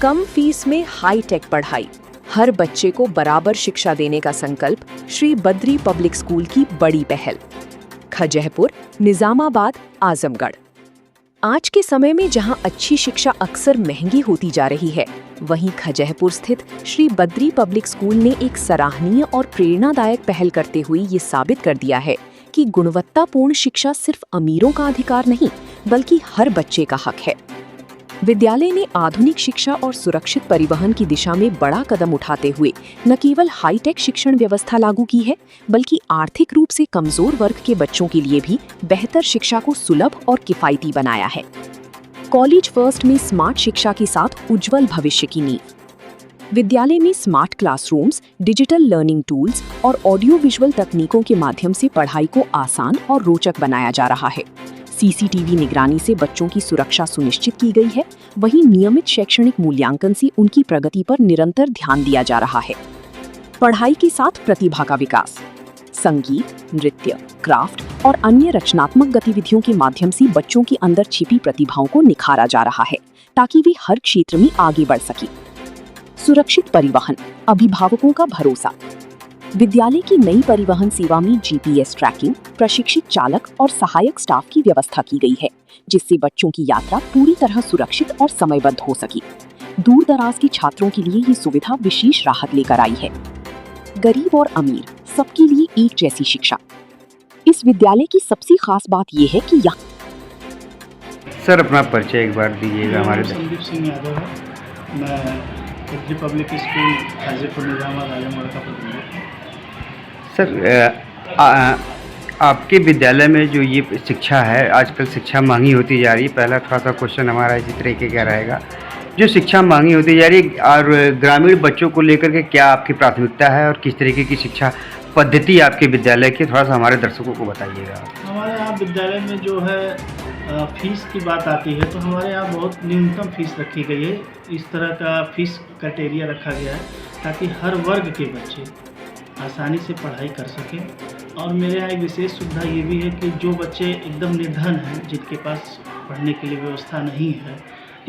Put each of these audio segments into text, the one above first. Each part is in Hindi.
कम फीस में हाई टेक पढ़ाई, हर बच्चे को बराबर शिक्षा देने का संकल्प, श्री बद्री पब्लिक स्कूल की बड़ी पहल। खजहपुर, निजामाबाद, आजमगढ़। आज के समय में जहां अच्छी शिक्षा अक्सर महंगी होती जा रही है, वहीं खजहपुर स्थित श्री बद्री पब्लिक स्कूल ने एक सराहनीय और प्रेरणादायक पहल करते हुए ये साबित कर दिया है कि गुणवत्तापूर्ण शिक्षा सिर्फ अमीरों का अधिकार नहीं, बल्कि हर बच्चे का हक है। विद्यालय ने आधुनिक शिक्षा और सुरक्षित परिवहन की दिशा में बड़ा कदम उठाते हुए न केवल हाईटेक शिक्षण व्यवस्था लागू की है, बल्कि आर्थिक रूप से कमजोर वर्ग के बच्चों के लिए भी बेहतर शिक्षा को सुलभ और किफायती बनाया है। कॉलेज फर्स्ट में स्मार्ट शिक्षा के साथ उज्जवल भविष्य की नींव। विद्यालय में smart classrooms, digital learning tools और ऑडियो विजुअल तकनीकों के माध्यम से पढ़ाई को आसान और रोचक बनाया जा रहा है। सीसीटीवी निगरानी से बच्चों की सुरक्षा सुनिश्चित की गई है। वहीं नियमित शैक्षणिक मूल्यांकन से उनकी प्रगति पर निरंतर ध्यान दिया जा रहा है। पढ़ाई के साथ प्रतिभा का विकास, संगीत, नृत्य, क्राफ्ट और अन्य रचनात्मक गतिविधियों के माध्यम से बच्चों के अंदर छिपी प्रतिभाओं को निखारा जा रहा है, ताकि वे हर क्षेत्र में आगे बढ़ सकें। सुरक्षित परिवहन, अभिभावकों का भरोसा। विद्यालय की नई परिवहन सेवा में जीपीएस ट्रैकिंग, प्रशिक्षित चालक और सहायक स्टाफ की व्यवस्था की गई है, जिससे बच्चों की यात्रा पूरी तरह सुरक्षित और समयबद्ध हो सके। दूर दराज के छात्रों के लिए ये सुविधा विशेष राहत लेकर आई है। गरीब और अमीर, सबके लिए एक जैसी शिक्षा। इस विद्यालय की सबसे खास बात यह है कि यहाँ। सर, अपना परिचय एक बार दीजिएगा हमारे। संदीप सिंह यादव है। मैं बद्री पब्लिक स्कूल खजहपुर निजामाबाद आजमगढ़ का प्रतिनिधि। सर, आपके विद्यालय में जो ये शिक्षा है, आजकल शिक्षा महंगी होती जा रही है। पहला थोड़ा सा क्वेश्चन हमारा इसी तरीके का रहेगा, जो शिक्षा महंगी होती जा रही है और ग्रामीण बच्चों को लेकर के क्या आपकी प्राथमिकता है और किस तरीके की शिक्षा पद्धति आपके विद्यालय की, थोड़ा सा हमारे दर्शकों को बताइएगा। हमारे यहाँ विद्यालय में जो है फीस की बात आती है, तो हमारे यहाँ बहुत न्यूनतम फीस रखी गई है। इस तरह का फीस क्राइटेरिया रखा गया है ताकि हर वर्ग के बच्चे आसानी से पढ़ाई कर सकें। और मेरे यहाँ एक विशेष सुविधा ये भी है कि जो बच्चे एकदम निर्धन हैं, जिनके पास पढ़ने के लिए व्यवस्था नहीं है,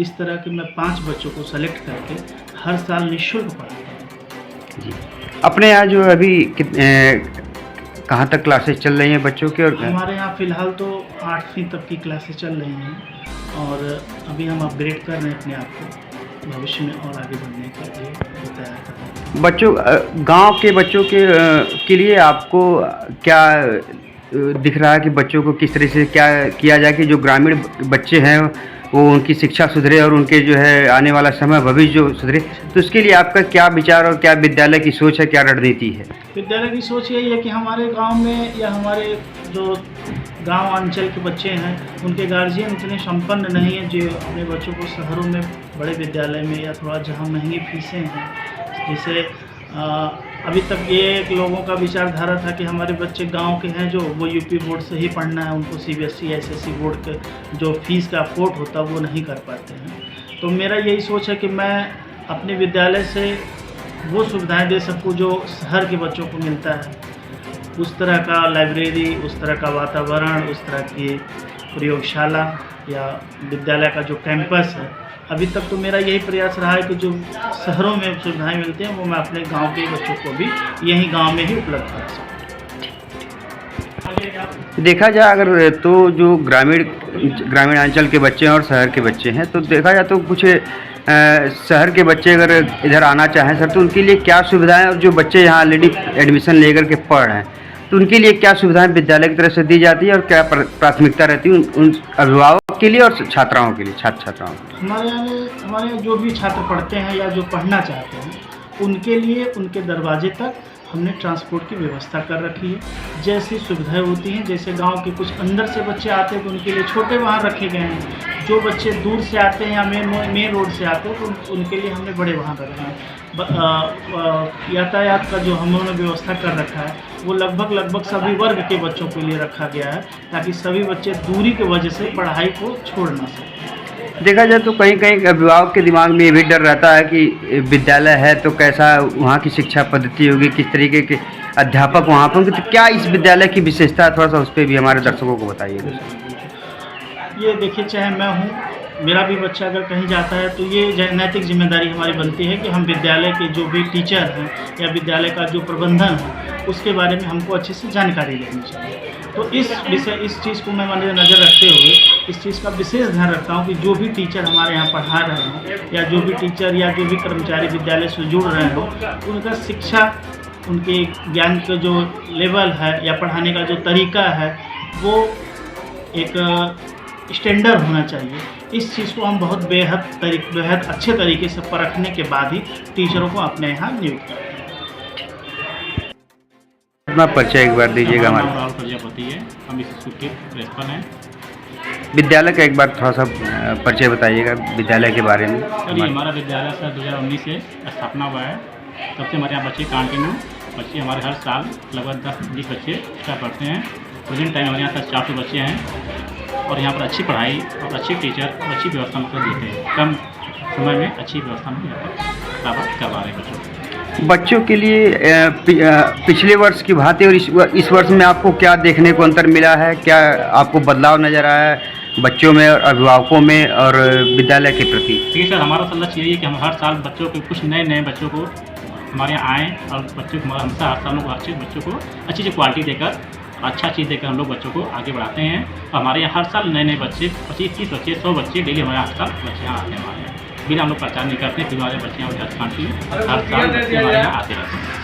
इस तरह के मैं 5 बच्चों को सेलेक्ट करके हर साल निःशुल्क पढ़ाता हूँ। जी, अपने यहाँ जो अभी कहाँ तक क्लासेस चल रही हैं बच्चों की? और हमारे यहाँ फ़िलहाल तो 8वीं तक की क्लासेस चल रही हैं और अभी हम अपग्रेड कर रहे हैं अपने आप को, भविष्य में और आगे बढ़ने के लिए तैयार कर रहे हैं। बच्चों, गांव के बच्चों के लिए आपको क्या दिख रहा है कि बच्चों को किस तरह से क्या किया जाए कि जो ग्रामीण बच्चे हैं वो उनकी शिक्षा सुधरे और उनके जो है आने वाला समय भविष्य जो सुधरे, तो उसके लिए आपका क्या विचार और क्या विद्यालय की सोच है, क्या रणनीति है? विद्यालय की सोच यही है कि हमारे गांव में या हमारे जो गांव अंचल के बच्चे हैं, उनके गार्जियन उतने संपन्न नहीं हैं जो अपने बच्चों को शहरों में बड़े विद्यालय में या थोड़ा जहां महंगी फीसें हैं, जैसे अभी तक ये एक लोगों का विचारधारा था कि हमारे बच्चे गांव के हैं जो वो यूपी बोर्ड से ही पढ़ना है, उनको सीबीएसई एसएससी बोर्ड के जो फीस का अफोर्ड होता है वो नहीं कर पाते हैं। तो मेरा यही सोच है कि मैं अपने विद्यालय से वो सुविधाएं दे सकूं जो शहर के बच्चों को मिलता है। उस तरह का लाइब्रेरी, उस तरह का वातावरण, उस तरह की प्रयोगशाला या विद्यालय का जो कैंपस है, अभी तक तो मेरा यही प्रयास रहा है कि जो शहरों में सुविधाएं मिलती हैं वो मैं अपने गांव के बच्चों को भी यहीं गांव में ही उपलब्ध करा सकूं। देखा जाए अगर तो जो ग्रामीण अंचल के बच्चे हैं और शहर के बच्चे हैं, तो देखा जाए तो कुछ शहर के बच्चे अगर इधर आना चाहें सर, तो उनके लिए क्या सुविधाएं, और जो बच्चे यहाँ ऑलरेडी एडमिशन लेकर के पढ़ रहे हैं तो उनके लिए क्या सुविधाएं विद्यालय की तरफ से दी जाती है और क्या प्राथमिकता रहती है उन अभिभावक के लिए और छात्राओं के लिए, छात्र छात्राओं के लिए? हमारे यहाँ जो भी छात्र पढ़ते हैं या जो पढ़ना चाहते हैं, उनके लिए उनके दरवाजे तक हमने ट्रांसपोर्ट की व्यवस्था कर रखी है। जैसी सुविधाएं होती हैं, जैसे गांव के कुछ अंदर से बच्चे आते हैं तो उनके लिए छोटे वाहन रखे गए हैं। जो बच्चे दूर से आते हैं या मेन रोड से आते हैं तो उनके लिए हमने बड़े वाहन रखे हैं। यातायात का जो हमने व्यवस्था कर रखा है वो लगभग सभी वर्ग के बच्चों के लिए रखा गया है, ताकि सभी बच्चे दूरी की वजह से पढ़ाई को छोड़ ना सकें। देखा जाए तो कहीं कहीं अभिभावक के दिमाग में ये भी डर रहता है कि विद्यालय है तो कैसा वहाँ की शिक्षा पद्धति होगी, किस तरीके के अध्यापक वहाँ पर, तो क्या इस विद्यालय की विशेषता है, थोड़ा सा उस पर भी हमारे दर्शकों को बताइए। ये देखिए, चाहे मैं हूँ मेरा भी बच्चा अगर कहीं जाता है तो ये नैतिक जिम्मेदारी हमारी बनती है कि हम विद्यालय के जो भी टीचर हैं या विद्यालय का जो प्रबंधन है उसके बारे में हमको अच्छे से जानकारी लेनी चाहिए। तो इस चीज़ को मैं नज़र रखते हुए इस चीज़ का विशेष ध्यान रखता हूँ कि जो भी टीचर हमारे यहाँ पढ़ा रहे हों या जो भी टीचर या जो भी कर्मचारी विद्यालय से जुड़ रहे हों, उनका शिक्षा, उनके ज्ञान का जो लेवल है या पढ़ाने का जो तरीका है वो एक स्टैंडर्ड होना चाहिए। इस चीज़ को हम बहुत बेहद अच्छे तरीके से परखने के बाद ही टीचरों को अपने यहाँ नियुक्त करते हैं। अपना परिचय एक बार दीजिएगा हमारे। राहुल प्रजापति है, हम इस स्कूल के प्रिंसिपल हैं। विद्यालय का एक बार थोड़ा सा परिचय बताइएगा विद्यालय के बारे में। सर ये हमारा विद्यालय सर 2019 से स्थापना हुआ है। तब से हमारे यहाँ बच्चे कंटिन्यू बच्चे हमारे हर साल लगभग 10-20 बच्चे एक्स्ट्रा पढ़ते हैं। प्रेजेंट टाइम हमारे यहाँ तक 400 बच्चे हैं और यहाँ पर अच्छी पढ़ाई और अच्छे टीचर और अच्छी व्यवस्था मतलब देते हैं। कम समय में अच्छी व्यवस्था में यहाँ पर करवा रहे हैं बच्चों को। बच्चों के लिए पिछले वर्ष की भांति और इस वर्ष में आपको क्या देखने को अंतर मिला है? क्या आपको बदलाव नज़र आया है बच्चों में और अभिभावकों में और विद्यालय के प्रति? ठीक है सर, हमारा लक्ष्य यही है कि हम हर साल बच्चों को कुछ नए बच्चों को हमारे यहाँ आएँ और बच्चों को हमेशा हर साल अच्छे बच्चों को अच्छी क्वालिटी देकर अच्छा चीज़ देकर हम लोग बच्चों को आगे बढ़ाते हैं। और हमारे यहाँ हर साल नए बच्चे 25-30 बच्चे 100 बच्चे डेली हमारे हर साल बच्चे यहाँ आते हैं। हमारे यहाँ बिना हम लोग प्रचार नहीं करते, फिर हमारे बच्चे यहाँ हर साल बच्चे हमारे यहाँ आते रहते हैं।